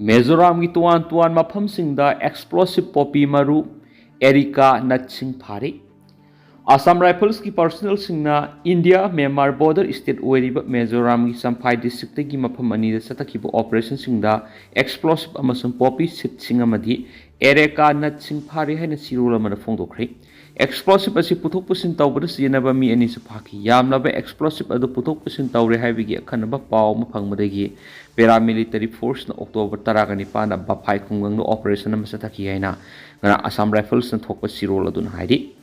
Mizoram ki tuan mafam singda explosive poppy maru Erika natsing phari. Assam Rifles ki personnel singna India Myanmar border state oiriba Mizoram ki Samphai district ki mafam ani da satakiba operation singda explosive amasung poppy sit singa madi Erika natsing phari haina sirula mana phongdokhre. Explosive asi puthok pusin tawbada siyanaba mi ani su phaki yamlaba explosive adu puthok pusin tawre haibigi akhanaba paw ma phangmadagi paramilitary force na October 19 na Baphai khungang no operation na sathaki haina ngana Assam Rifles na thokpa sirol adun haidi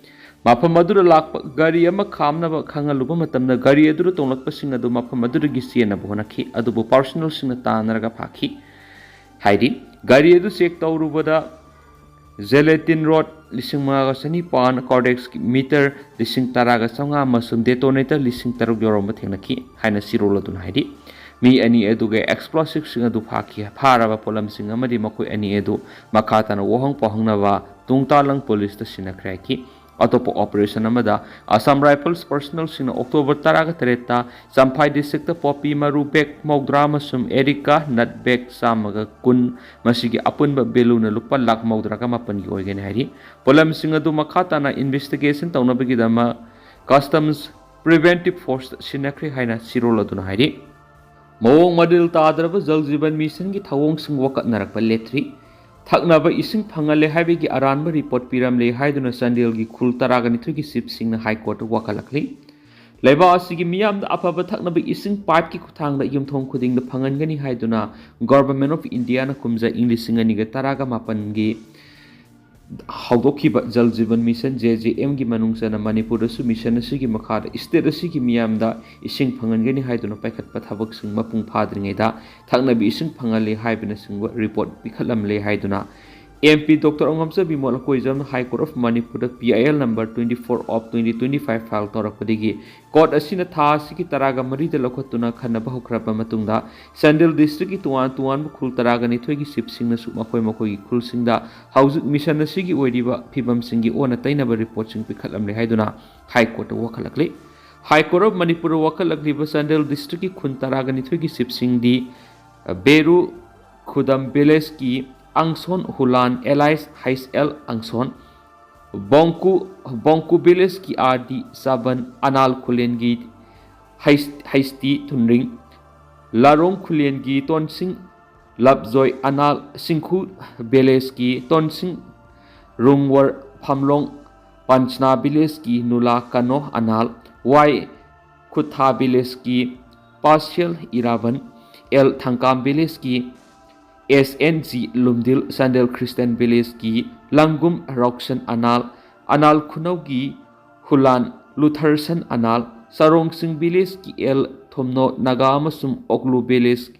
mafam adura lakpa gari ama khamnaba khangaluba matamna gari adura tonglakpa sing adu mafam adura gi siena bonakhi adubu personal sing na tanaraga phaki haidi gari adu check tawrubada Gelatin Road lising mga sani pan cordex meter lising taraga sanga masum detonator lising tarug yoroma thengnaki haina sirola dun haidi mi ani eduge explosive sing adu phaki pharaba polam sing amadi makoi ani edu makata na wohang pohangnawa tungtalang police ta sinakraki atopo operation amada Assam Rifles personnel sing October 13 Samphai district poppy maru bek mogdrama sum Erika nut bek samaga kun masigi apunba belu na lupa lak mogdraka mapan gi oigen hari polam sing adu makhata na investigation tawnabagi dama customs preventive force sinakri haina sirola dun hari mawong madil tadraba jal jiban mission gi thawong sing wakat narakpa letri Thengnaba ising phangale haibigi aranba report piramle haiduna Sandel gi khul taragani thugi sip sing na high court wakalakli leba asigi miyam da apaba thengnaba ising pipe ki khuthang da yumthong khuding da phangangani haiduna government of India na kumja English singani ga taraga mapan gi hawdokhiba jal jiban mission JJM gi manungsana Manipur su mission asigi makhada state asigi miyam da ising phangangani haiduna paikhat pathabak sing mapung phadringai da thangnabi ising phangale haibina singwa report pikhalamle haiduna MP Dr. Ongamsa Bimol Koizam High Court of Manipur PIL number 24 of 2025 file torakpadigi court asina tha siki taraga mari de lokhotuna khanaba hokraba matungda Sandel district ki tuan khul taraga ni thoigi sip singna su makoi makoi khul singda haujuk mission asigi oiriba phibam singi ona tainaba report sing pikhalamle haiduna High Court wakhalakle High Court of Manipur wakhalakliba Sandel district ki khun taraga ni thoigi sip singdi Beru Khudam village ki Angson Hulan Elias HL Angson Bongku village ki RD Saban Anal Kulengi Haisti Tunring Larong Kulengi Tonsing Labjoy Anal Singhu village ki Tonsing Rungwar Phamlong Panchna village ki Nula Kano Anal Y Kutha village ki Partial Iravan L Thangkam village ki SNG Lumdil Sandel Christian Village ki Langum Roxan Anal Khunaugi Hulan Louthokhre Anal Sarong Singh Village ki L Thomno Naga amasum Oklu Village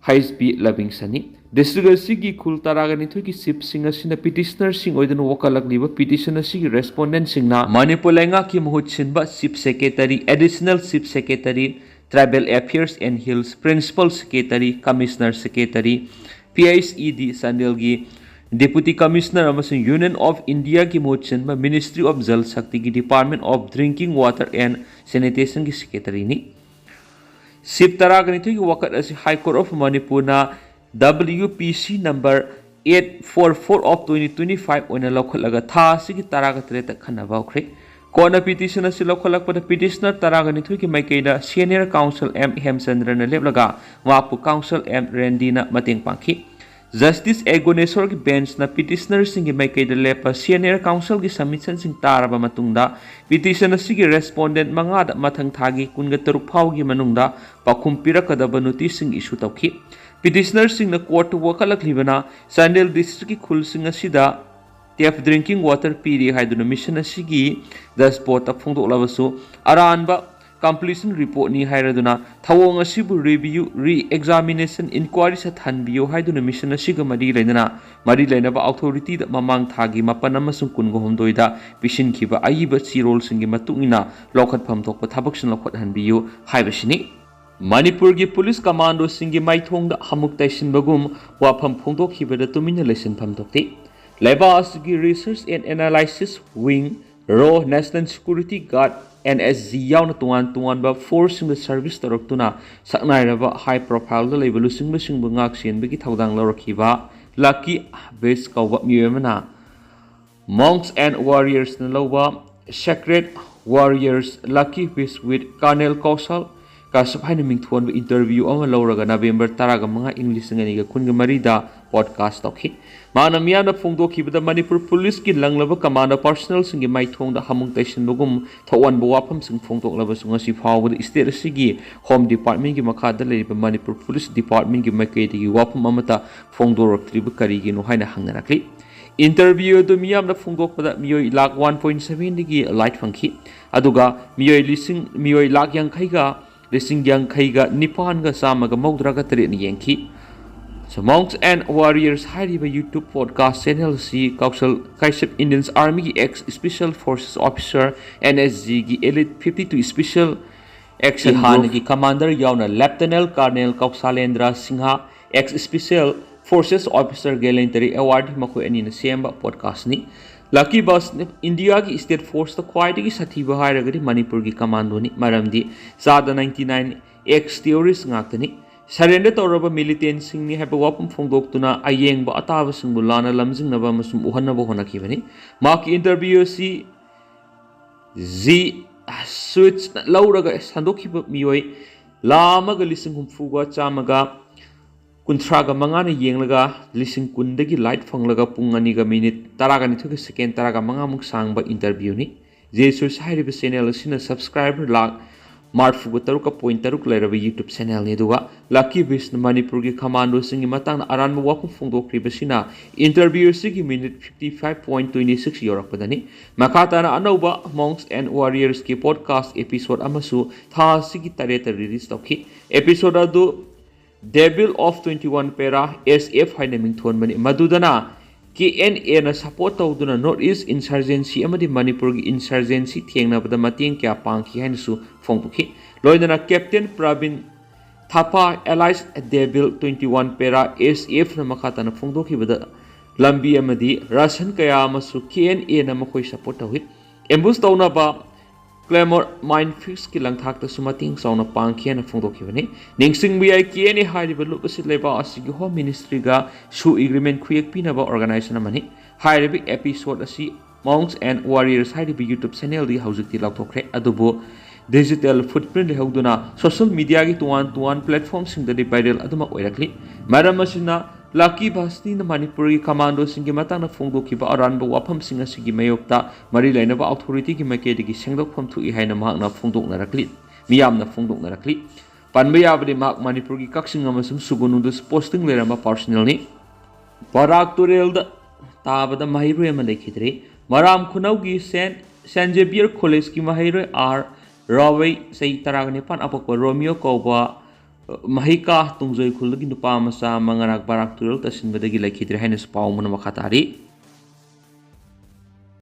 HB Labingsani District sigi khul taragani thuki sip singa sina petitioner sing oidun wakalakliba petitioner sigi respondent singna Manipur lenga ki muhut sinba sip secretary additional sip secretary Tribal Affairs and Hills Principal Secretary Commissioner Secretary PISED Sandel gi Deputy Commissioner amasung Union of India ki motion ba Ministry of Jal Shakti ki Department of Drinking Water and Sanitation ki Secretary ni Sip taragani thuki wakat asi High Court of Manipur na WPC number 844 of 2025 oina lokhalaga tha sigi taraga treta khana bawkhre Kona petition asi lokhalakpada petitioner taragani thuki maikeida senior counsel M Hemchandra na leblaga wapu counsel M Rendina mating pangki Justice Egonesor ki bench na petitioner singi maikeida lepa senior counsel ki submission sing taraba matungda petition asigi respondent mangada mathang thagi kunga taruk phawgi manungda pakhum pirakadaba notice sing issue tawki petitioner sing na court wakalakhlibana Sandel district ki khul sing asida Tap drinking water piri haiduna mission asigi dashboard ta phongdok labasu aranba completion report ni hairaduna thawong asibu review re-examination inquiry sa thanbiyo haiduna mission asiga mari laina ba authority da mamang thagi mapan amasung kun gohomdoi da pisin khiba aiba chirol singi matungina lokhat pham thokpa thabak sin lokhat hanbiyo haibasini Manipur gi police commando singi maithong da hamuk taisin bagum wa pham phongdok khibada tumina lesson pham thokti Leibak asigi Research and Analysis Wing Ro National Security Guard NSG yauna tungan force service toroktuna saknairaba high profile da leiba lusing ngak sienbagi thaudang lorkiba lucky base kauba miyemana monks and warriors na loba sacred warriors lucky base with Colonel Kausal kasap haina mingthon ba interview ama loraga November 15 English ngani ga kunga marida podcast tokhi mana miyana phongdokhibada Manipur police ki langlaba command personnel singi maithong da hamung taison bogum thawan bo wafam sing phongdoklaba sungasi fawbada state asigi home department ki makhada leiba Manipur police department ki makai digi wafam amata phongdoroktriba karigi no haina hangnarakli interview do miyamna phongdokpada miyoi lakh 1.7 digi light fangki aduga miyoi lakh yankhai ga Lising yang kaiga nipan ga sama ga maudraga teret ni yengki. So monks and warriors hariba YouTube podcast channel si Kausal Kaisep Indian Army ki ex Special Forces Officer NSG ki Elite 52 Special Action Group ki Commander yauna Lieutenant Colonel Kausalendra Singha ex Special Forces Officer Gallantry Award mako ani na semba podcast ni. Lucky bus India ki state force to quite ki sathiba hairagadi Manipur ki commando ni maramdi sada 99 ex terrorist ngaktani surrender toraba militant sing ni haba wapum phongdoktuna ayeng ba ataba sing bulana lamjing naba masum uhanna bo honakibani mak interview si z switch lauraga sandokhiba miyoi lamaga lising humfuga chamaga kuntraga mangana yenglaga lising kundagi light fanglaga pungani ga minute taraga ni thuka second taraga manga muk sangba interview ni jesus hairiba channel sina subscriber lag marfu taruka point taruk lairaba YouTube channel ni duga lucky bis Manipur gi commando singi matang aran mo wapu phongdokri basina interview sigi minute 55.26 yorak padani makata na anoba monks and warriors ki podcast episode amasu tha sigi tareta release tokhi episode adu Devil of 21 Pera SF haina mingthon mani madudana KNA na support tawduna Northeast Insurgentcy amadi Manipur gi Insurgentcy thengnaba mateng kya pangki haina su phongtukhi loidana Captain Pravin Thapa Allies Devil 21 Pera SF na makata na phongdokhi bada lambi amadi ration kaya amasu KNA na makhoi support tawi ambush tawna ba Claymore mine fix ki langthak ta sumating sauna pangkhian na phongdokhibani ningsing bi ai KNA hariba lupasit leba asigi home ministry ga su agreement khuyak pinaba organization amani hariba episode asi monks and warriors hariba YouTube channel di haujikti Louthokhre adubo digital footprint lehoduna social media gi tuan platform sing da viral aduma oirakli maram asina Lucky Basni na Manipuri commando singi matang na phongdokhiba aranba wafam singa sigi mayokta mari lainaba authority ki makedi ki sengdokpham thu i haina mahak na phongdoknarakli miyam na phongdoknarakli panba yabadi mahak Manipur ki kaksing amasum sugunundu posting leramba personnel ni Barak Turel da tabada mahiroi ama lekhidre maram khunau gi Saint Xavier College ki mahiroi R Rawai sei taragane pan apakwa Romeo Koba Mahika tungjoi khulgi nupa masa mangarak barak turel tasin badagi lakhidre haina spau muna makhatari